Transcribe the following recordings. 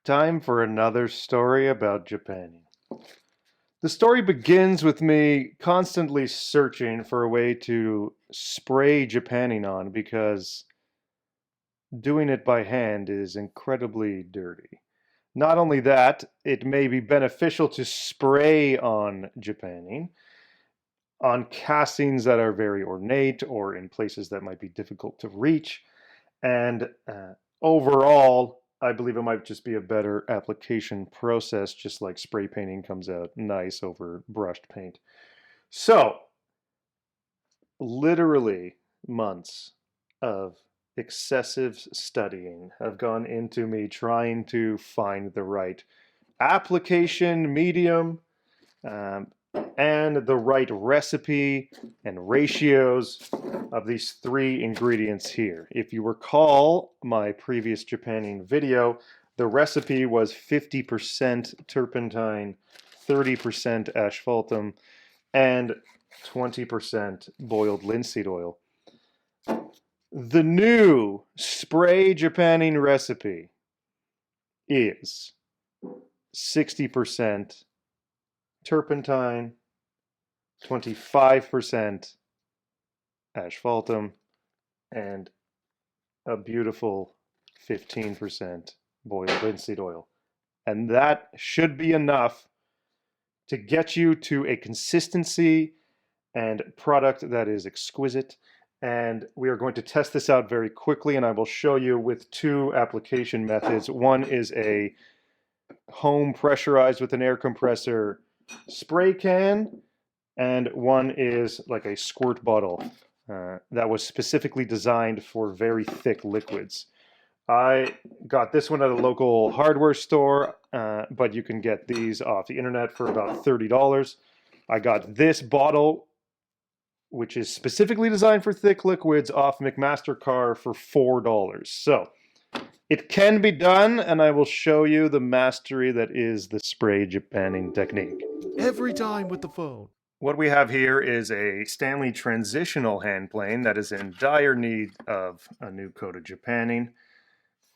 Time for another story about Japan. The story begins with me constantly searching for a way to spray Japanning on because doing it by hand is incredibly dirty. Not only that, it may be beneficial to spray on Japanning on castings that are very ornate or in places that might be difficult to reach. And overall, I believe it might just be a better application process, just like spray painting comes out nice over brushed paint. So, literally months of excessive studying have gone into me trying to find the right application medium, and the right recipe and ratios of these three ingredients here. If you recall my previous Japanning video, the recipe was 50% turpentine, 30% asphaltum, and 20% boiled linseed oil. The new spray Japanning recipe is 60% turpentine, 25% asphaltum, and a beautiful 15% boiled linseed oil. And that should be enough to get you to a consistency and product that is exquisite. And we are going to test this out very quickly, and I will show you with two application methods. One is a home pressurized with an air compressor spray can, and one is like a squirt bottle that was specifically designed for very thick liquids. I got this one at a local hardware store, but you can get these off the internet for about $30. I got this bottle, which is specifically designed for thick liquids, off McMaster-Carr for $4. So it can be done, and I will show you the mastery that is the spray Japanning technique. Every time with the phone. What we have here is a Stanley transitional hand plane that is in dire need of a new coat of Japanning.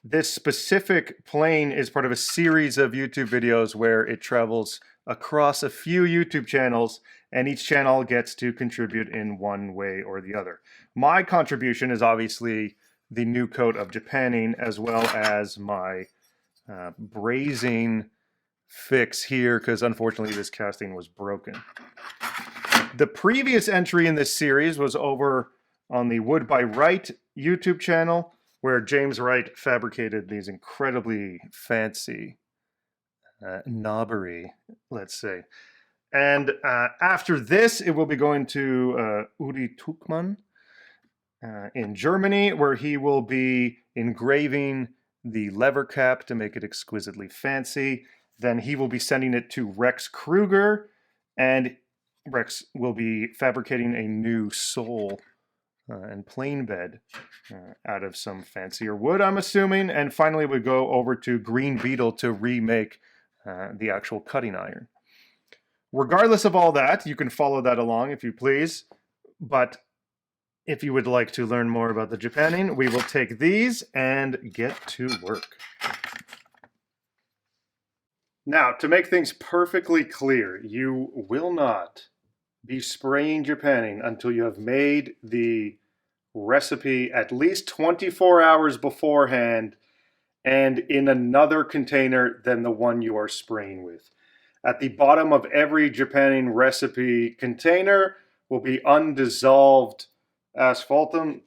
This specific plane is part of a series of YouTube videos where it travels across a few YouTube channels, and each channel gets to contribute in one way or the other. My contribution is obviously the new coat of Japanning, as well as my brazing fix here, because unfortunately this casting was broken. The previous entry in this series was over on the Wood by Wright YouTube channel, where James Wright fabricated these incredibly fancy knobbery, let's say. And after this, it will be going to Uri Tuchman in Germany, where he will be engraving the lever cap to make it exquisitely fancy. Then he will be sending it to Rex Kruger, and Rex will be fabricating a new sole and plane bed out of some fancier wood, I'm assuming. And finally, we go over to Green Beetle to remake the actual cutting iron. Regardless of all that, you can follow that along if you please. But if you would like to learn more about the Japanning, we will take these and get to work. Now, to make things perfectly clear, you will not be spraying Japanning until you have made the recipe at least 24 hours beforehand and in another container than the one you are spraying with. At the bottom of every Japanning recipe container will be undissolved asphaltum,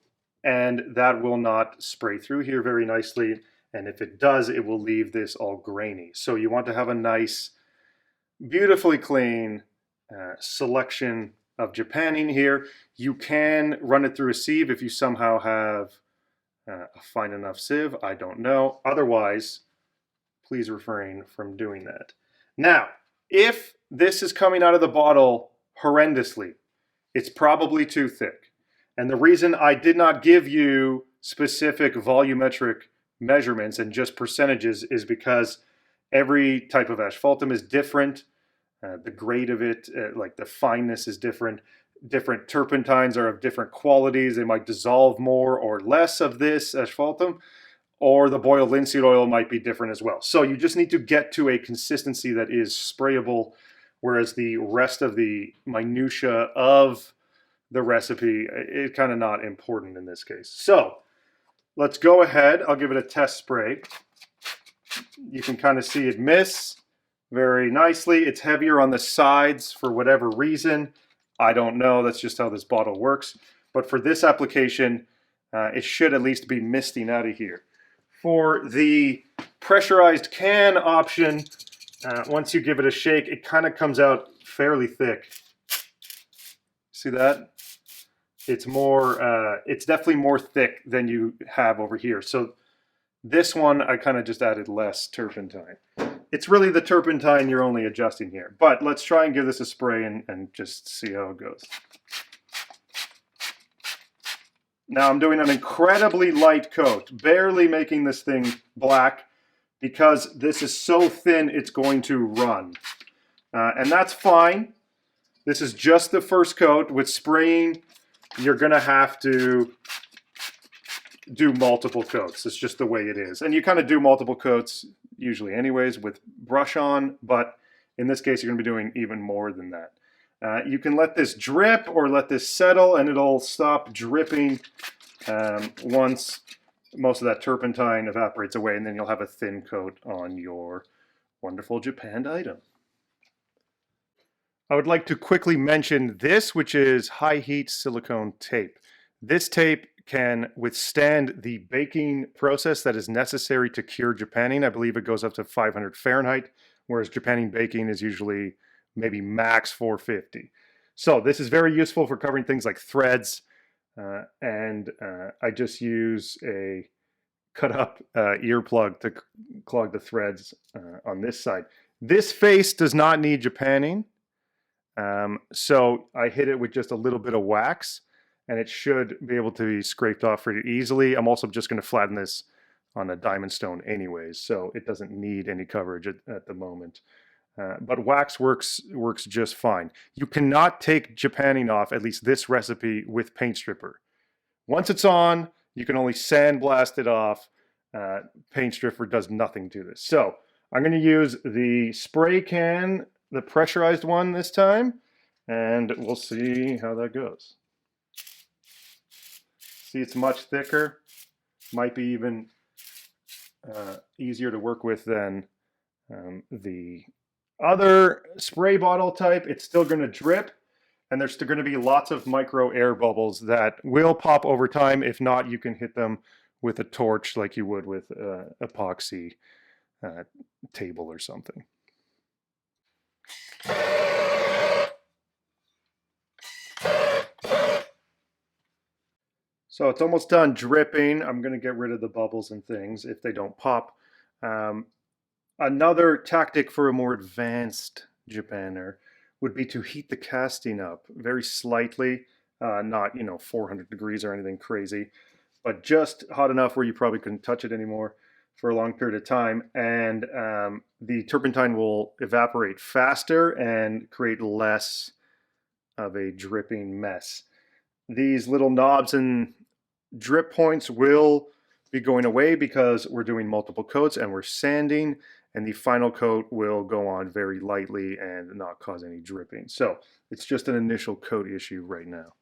and that will not spray through here very nicely. And if it does, it will leave this all grainy. So you want to have a nice, beautifully clean selection of Japanning here. You can run it through a sieve if you somehow have a fine enough sieve. I don't know. Otherwise, please refrain from doing that. Now, if this is coming out of the bottle horrendously, it's probably too thick. And the reason I did not give you specific volumetric measurements and just percentages is because every type of asphaltum is different. The grade of it, like the fineness is different. Different turpentines are of different qualities. They might dissolve more or less of this asphaltum. or the boiled linseed oil might be different as well. So you just need to get to a consistency that is sprayable, whereas the rest of the minutia of the recipe is kind of not important in this case. So let's go ahead. I'll give it a test spray. You can kind of see it miss very nicely. It's heavier on the sides for whatever reason. I don't know. That's just how this bottle works. But for this application, it should at least be misting out of here. For the pressurized can option, once you give it a shake, it kind of comes out fairly thick. See that? It's more, it's definitely more thick than you have over here. So this one, I kind of just added less turpentine. It's really the turpentine you're only adjusting here. But let's try and give this a spray and just see how it goes. Now I'm doing an incredibly light coat, barely making this thing black because this is so thin it's going to run. And that's fine. This is just the first coat. With spraying, you're going to have to do multiple coats. It's just the way it is. And you kind of do multiple coats usually anyways with brush on, but in this case you're going to be doing even more than that. You can let this drip or let this settle and it'll stop dripping once most of that turpentine evaporates away, and then you'll have a thin coat on your wonderful japanned item. I would like to quickly mention this, which is high heat silicone tape. This tape can withstand the baking process that is necessary to cure japanning. I believe it goes up to 500 Fahrenheit, whereas japanning baking is usually maybe max 450. So this is very useful for covering things like threads, and I just use a cut up earplug to clog the threads on this side. This face does not need japanning, so I hit it with just a little bit of wax, and it should be able to be scraped off pretty easily. I'm also just going to flatten this on a diamond stone anyways, so it doesn't need any coverage at the moment. But wax works just fine. You cannot take japanning off, at least this recipe, with paint stripper. Once it's on, you can only sandblast it off. Paint stripper does nothing to this. So I'm going to use the spray can, the pressurized one this time, and we'll see how that goes. See, it's much thicker. Might be even easier to work with than the other spray bottle type. It's still going to drip, and there's still going to be lots of micro air bubbles that will pop over time. If not, you can hit them with a torch like you would with epoxy table or something. So it's almost done dripping. I'm going to get rid of the bubbles and things if they don't pop. Another tactic for a more advanced japanner would be to heat the casting up very slightly, not 400 degrees or anything crazy, but just hot enough where you probably couldn't touch it anymore for a long period of time, and the turpentine will evaporate faster and create less of a dripping mess. These little knobs and drip points will be going away because we're doing multiple coats and we're sanding, and the final coat will go on very lightly and not cause any dripping. So it's just an initial coat issue right now.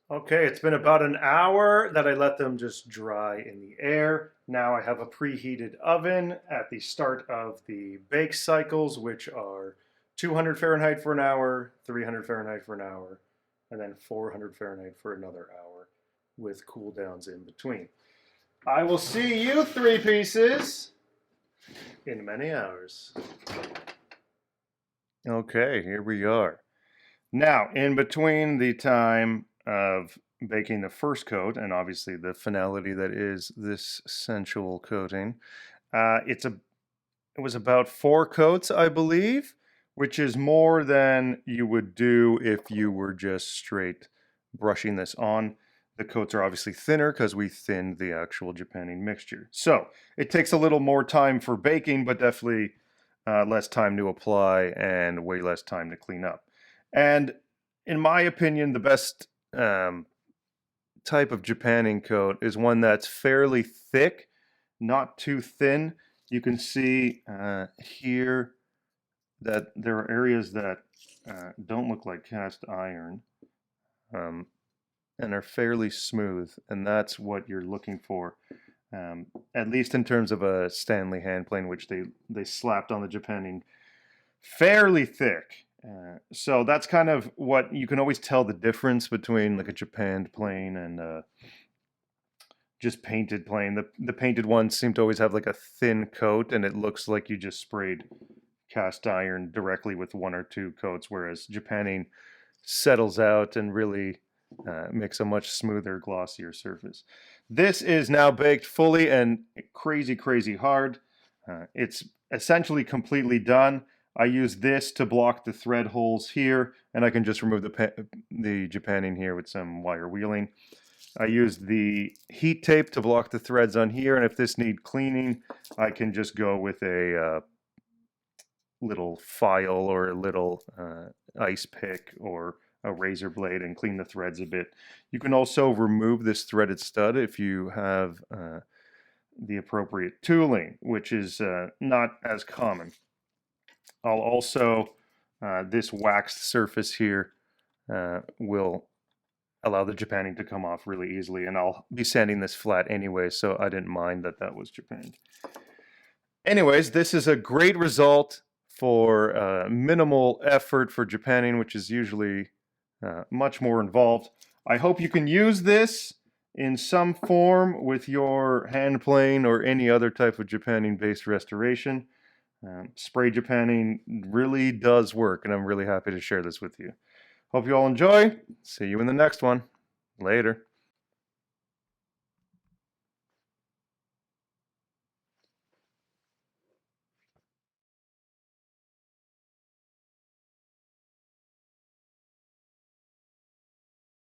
Okay, it's been about an hour that I let them just dry in the air. Now I have a preheated oven at the start of the bake cycles, which are 200 Fahrenheit for an hour, 300 Fahrenheit for an hour, and then 400 Fahrenheit for another hour with cool downs in between. I will see you three pieces in many hours. Okay, here we are. Now, in between the time of baking the first coat and obviously the finality that is this sensual coating, it was about 4 coats, I believe, which is more than you would do if you were just straight brushing this on. The coats are obviously thinner because we thinned the actual japanning mixture. So it takes a little more time for baking, but definitely less time to apply and way less time to clean up. And in my opinion, the best type of Japanning coat is one that's fairly thick, not too thin. You can see here that there are areas that don't look like cast iron and are fairly smooth, and that's what you're looking for, at least in terms of a Stanley hand plane, which they slapped on the Japanning fairly thick. So that's kind of what you can always tell the difference between like a japanned plane and just painted plane. The painted ones seem to always have like a thin coat, and it looks like you just sprayed cast iron directly with one or two coats, whereas Japanning settles out and really makes a much smoother, glossier surface. This is now baked fully and crazy hard. It's essentially completely done. I use this to block the thread holes here, and I can just remove the Japanning here with some wire wheeling. I use the heat tape to block the threads on here, and if this needs cleaning, I can just go with a little file or a little ice pick or a razor blade and clean the threads a bit. You can also remove this threaded stud if you have the appropriate tooling, which is not as common. I'll also, this waxed surface here will allow the Japanning to come off really easily, and I'll be sanding this flat anyway, so I didn't mind that was Japanned. Anyways, this is a great result for minimal effort for Japanning, which is usually much more involved. I hope you can use this in some form with your hand plane or any other type of Japanning based restoration. Spray Japanning really does work, and I'm really happy to share this with you. Hope you all enjoy. See you in the next one. Later.